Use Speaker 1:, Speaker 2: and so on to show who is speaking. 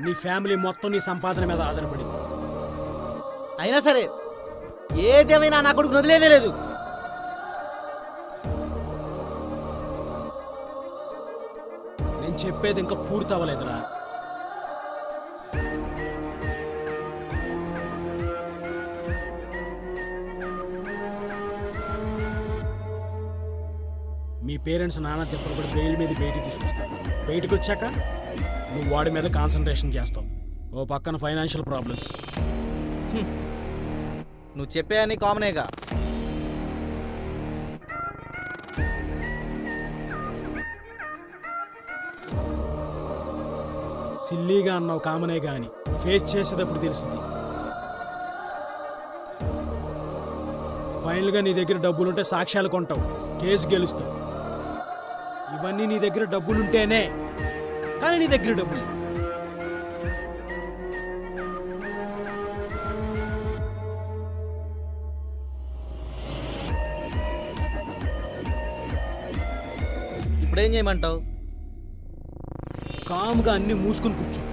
Speaker 1: నీ ఫ్యామిలీ మొత్తం నీ సంపాదన మీద ఆధారపడింది.
Speaker 2: అయినా సరే ఏదేమైనా నా కొడుకు వదిలేదే లేదు.
Speaker 1: నేను చెప్పేది ఇంకా పూర్తి అవ్వలేదురా. మీ పేరెంట్స్ నాన్న తిప్పలు కూడా బెయిల్ మీద బయటికి తీసుకొస్తారు. బయటకు వచ్చాక నువ్వు వాడి మీద కాన్సన్ట్రేషన్ చేస్తావు. ఓ పక్కన ఫైనాన్షియల్ ప్రాబ్లమ్స్.
Speaker 2: నువ్వు చెప్పే అని కామనేగా.
Speaker 1: సిల్లీగా అన్నావు కామనే గాని ఫేస్ చేసేటప్పుడు తెలిసింది. ఫైనల్గా నీ దగ్గర డబ్బులుంటే సాక్ష్యాలు కొంటావు, కేసు గెలుస్తావు. ఇవన్నీ నీ దగ్గర డబ్బులుంటేనే. కానీ నీ దగ్గర డబ్బులు
Speaker 2: ఇప్పుడేం చేయమంటావు?
Speaker 1: కామ్గా అన్ని మూసుకుని కూర్చో.